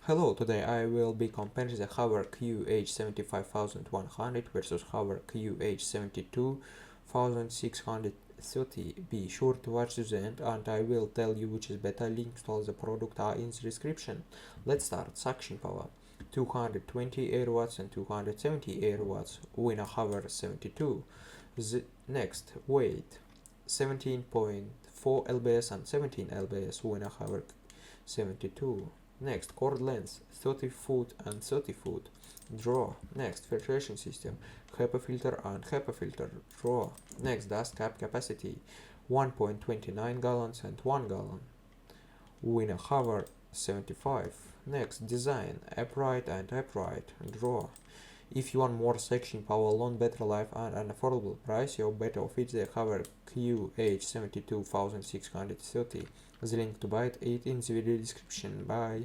Hello, today I will be comparing the HOOVER UH75100 versus HOOVER UH72630. Be sure to watch to the end and I will tell you which is better. Links to all the product are in the description. Let's start. Suction power 220 air watts and 270 air watts in a HOOVER 72. Next, weight 17.4 lbs and 17 lbs in a HOOVER 72. Next, cord length 30 foot and 30 foot. Draw. Next, filtration system HEPA filter and HEPA filter. Draw. Next, dust cap capacity 1.29 gallons and 1 gallon. In a HOOVER 75. Next, design upright and upright. Draw. If you want more section power, long battery life and an affordable price, you better fit the HOOVER UH72630. The link to buy it in the video description. Bye.